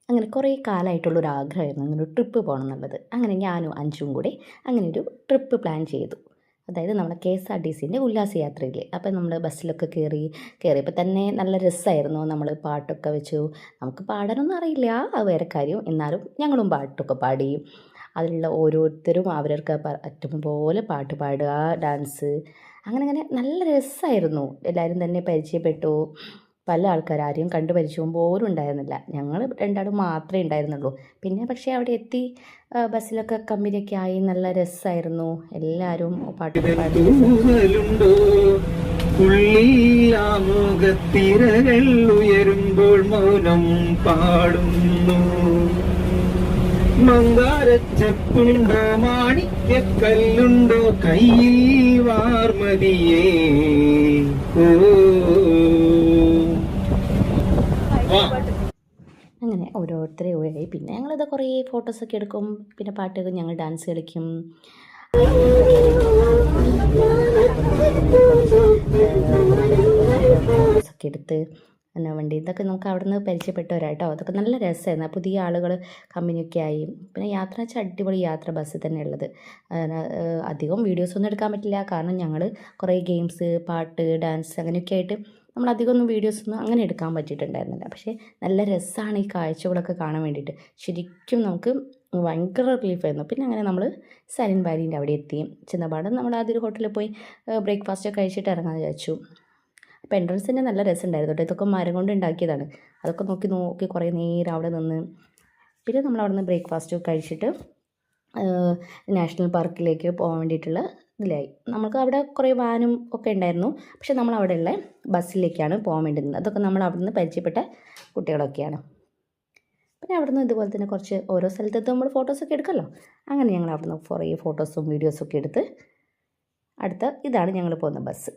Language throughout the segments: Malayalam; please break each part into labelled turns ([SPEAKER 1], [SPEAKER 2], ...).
[SPEAKER 1] അങ്ങനെ കുറേ കാലമായിട്ടുള്ളൊരു ആഗ്രഹമായിരുന്നു അങ്ങനെ ഒരു ട്രിപ്പ് പോകണം എന്നുള്ളത്. അങ്ങനെ ഞാനും അഞ്ചും കൂടി അങ്ങനെ ഒരു ട്രിപ്പ് പ്ലാൻ ചെയ്തു. അതായത് നമ്മുടെ KSRTCൻ്റെ ഉല്ലാസയാത്രയിൽ. അപ്പം നമ്മൾ ബസ്സിലൊക്കെ കയറിയപ്പോൾ തന്നെ നല്ല രസമായിരുന്നു. നമ്മൾ പാട്ടൊക്കെ വെച്ചു. നമുക്ക് പാടാനൊന്നും അറിയില്ല, അത് വേറെ കാര്യം. എന്നാലും ഞങ്ങളും പാട്ടൊക്കെ പാടി. അതിലുള്ള ഓരോരുത്തരും അവരവർക്ക് പറ്റും പോലെ പാട്ട് പാടുക, ഡാൻസ്, അങ്ങനെ നല്ല രസമായിരുന്നു. എല്ലാവരും തന്നെ പരിചയപ്പെട്ടു. പല ആൾക്കാർ, ആരെയും കണ്ട് പരിചയവും പോലും ഉണ്ടായിരുന്നില്ല. ഞങ്ങൾ രണ്ടാളും മാത്രമേ ഉണ്ടായിരുന്നുള്ളൂ. പിന്നെ പക്ഷേ അവിടെ എത്തി ബസ്സിലൊക്കെ കമ്പനിയൊക്കെ ആയി നല്ല രസമായിരുന്നു. എല്ലാവരും പാട്ടൊക്കെ പാടി.
[SPEAKER 2] ഉള്ളിലാമുഖത്തിരകൾ ഉയരുമ്പോൾ മൗനം പാടുന്നു. മന്ദാരച്ചപ്പുണ്ടോ മാണിക്യക്കല്ലുണ്ടോ കയ്യിൽ വാർമതിയേ.
[SPEAKER 1] അങ്ങനെ ഓരോരുത്തരെ ഒഴിയായി. പിന്നെ ഞങ്ങളിത് കുറേ ഫോട്ടോസൊക്കെ എടുക്കും. പിന്നെ പാട്ടൊക്കെ ഞങ്ങൾ ഡാൻസ് കളിക്കും. ഒക്കെ എടുത്ത് എന്നാ വണ്ടി ഇതൊക്കെ നമുക്ക് അവിടെ നിന്ന് പരിചയപ്പെട്ടവരാട്ടോ. അതൊക്കെ നല്ല രസമായിരുന്നു. പുതിയ ആളുകൾ കമ്പനിയൊക്കെ ആയി. പിന്നെ യാത്ര വെച്ചാൽ അടിപൊളി യാത്ര ബസ്സിൽ തന്നെ ഉള്ളത്. അധികം വീഡിയോസൊന്നും എടുക്കാൻ പറ്റില്ല, കാരണം ഞങ്ങൾ കുറേ ഗെയിംസ്, പാട്ട്, ഡാൻസ് അങ്ങനെയൊക്കെ ആയിട്ട് നമ്മൾ അധികമൊന്നും വീഡിയോസൊന്നും അങ്ങനെ എടുക്കാൻ പറ്റിയിട്ടുണ്ടായിരുന്നില്ല. പക്ഷേ നല്ല രസമാണ് ഈ കാഴ്ചകളൊക്കെ കാണാൻ വേണ്ടിയിട്ട്. ശരിക്കും നമുക്ക് ഭയങ്കര റിലീഫായിരുന്നു. പിന്നെ അങ്ങനെ നമ്മൾ സൈലൻറ്റ് വാലീൻ്റെ അവിടെ എത്തി. ചെന്നപാട് നമ്മൾ ആദ്യം ഒരു ഹോട്ടലിൽ പോയി ബ്രേക്ക്ഫാസ്റ്റൊക്കെ കഴിച്ചിട്ട് ഇറങ്ങാമെന്ന് വിചാരിച്ചു. അപ്പോൾ എൻട്രൻസ് തന്നെ നല്ല രസമുണ്ടായിരുന്നു കേട്ടോ. ഇതൊക്കെ മരം കൊണ്ട് ഉണ്ടാക്കിയതാണ്. അതൊക്കെ നോക്കി കുറേ നേരം അവിടെ നിന്ന്. പിന്നെ നമ്മൾ അവിടെ നിന്ന് ബ്രേക്ക്ഫാസ്റ്റ് കഴിച്ചിട്ട് നാഷണൽ പാർക്കിലേക്ക് പോകാൻ വേണ്ടിയിട്ടുള്ള ഇതിലായി. നമുക്ക് അവിടെ കുറേ വാനും ഒക്കെ ഉണ്ടായിരുന്നു. പക്ഷെ നമ്മൾ അവിടെയുള്ള ബസ്സിലേക്കാണ് പോകാൻ വേണ്ടിയിരുന്നത്. അതൊക്കെ നമ്മൾ അവിടെ നിന്ന് പരിചയപ്പെട്ട കുട്ടികളൊക്കെയാണ്. പിന്നെ അവിടെ നിന്ന് ഇതുപോലെ തന്നെ കുറച്ച് ഓരോ സ്ഥലത്തെത്തും നമ്മൾ ഫോട്ടോസൊക്കെ എടുക്കുമല്ലോ. അങ്ങനെ ഞങ്ങൾ അവിടെ നിന്ന് കുറേ ഫോട്ടോസും വീഡിയോസൊക്കെ എടുത്ത് ഇതാണ് ഞങ്ങൾ പോകുന്ന ബസ്.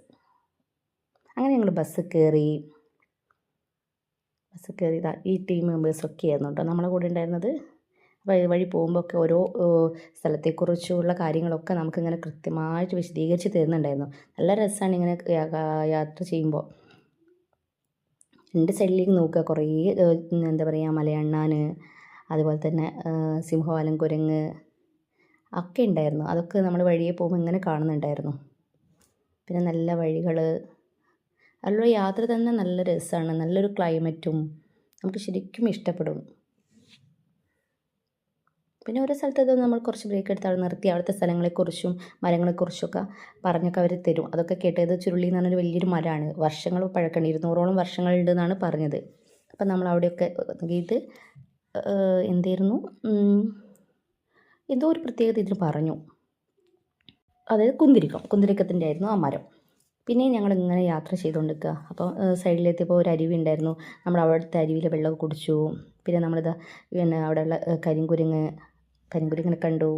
[SPEAKER 1] അങ്ങനെ ഞങ്ങൾ ബസ് കയറി ഈ ടീം മെമ്പേഴ്സൊക്കെ ആയിരുന്നു കേട്ടോ നമ്മളെ കൂടെ ഉണ്ടായിരുന്നത്. വഴി പോകുമ്പോൾ ഒക്കെ ഓരോ സ്ഥലത്തെക്കുറിച്ചുള്ള കാര്യങ്ങളൊക്കെ നമുക്കിങ്ങനെ കൃത്യമായിട്ട് വിശദീകരിച്ച് തരുന്നുണ്ടായിരുന്നു. നല്ല രസമാണ് ഇങ്ങനെ യാത്ര ചെയ്യുമ്പോൾ. രണ്ട് സൈഡിലേക്ക് നോക്കുക, കുറേ എന്താ പറയുക, മലയണ്ണാൻ, അതുപോലെ തന്നെ സിംഹവാലൻ കുരങ്ങ് ഒക്കെ ഉണ്ടായിരുന്നു. അതൊക്കെ നമ്മൾ വഴിയെ പോകുമ്പോൾ ഇങ്ങനെ കാണുന്നുണ്ടായിരുന്നു. പിന്നെ നല്ല വഴികൾ, അതിലുള്ള യാത്ര തന്നെ നല്ല രസമാണ്. നല്ലൊരു ക്ലൈമറ്റും നമുക്ക് ശരിക്കും ഇഷ്ടപ്പെടും. പിന്നെ ഓരോ സ്ഥലത്ത് നമ്മൾ കുറച്ച് ബ്രേക്ക് എടുത്ത് അവിടെ നിർത്തി അവിടുത്തെ സ്ഥലങ്ങളെക്കുറിച്ചും മരങ്ങളെക്കുറിച്ചൊക്കെ പറഞ്ഞൊക്കെ അവർ തരും. അതൊക്കെ കേട്ടത് ചുരുളി എന്ന് പറഞ്ഞൊരു വലിയൊരു മരമാണ്. വർഷങ്ങൾ പഴക്കമാണ്, 200ഓളം വർഷങ്ങളുണ്ടെന്നാണ് പറഞ്ഞത്. അപ്പം നമ്മൾ അവിടെയൊക്കെ ഇത് എന്തായിരുന്നു, എന്തോ ഒരു പ്രത്യേകത ഇതിന് പറഞ്ഞു. അതായത് കുന്തിരിക്കത്തിൻ്റെ ആയിരുന്നു ആ മരം. പിന്നെ ഞങ്ങളിങ്ങനെ യാത്ര ചെയ്തുകൊണ്ടിരിക്കുക. അപ്പോൾ സൈഡിലെത്തിയപ്പോൾ ഒരു അരുവി ഉണ്ടായിരുന്നു. നമ്മൾ അവിടുത്തെ അരുവിയിൽ വെള്ളമൊക്കെ കുടിച്ചു. പിന്നെ നമ്മളിത് പിന്നെ അവിടെയുള്ള കരിങ്കുരങ്ങിനെ കണ്ടു.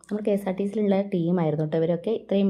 [SPEAKER 1] നമ്മൾ KSRTCയിലുള്ള ടീമായിരുന്നു കേട്ടോ ഇവരൊക്കെ. ഇത്രയും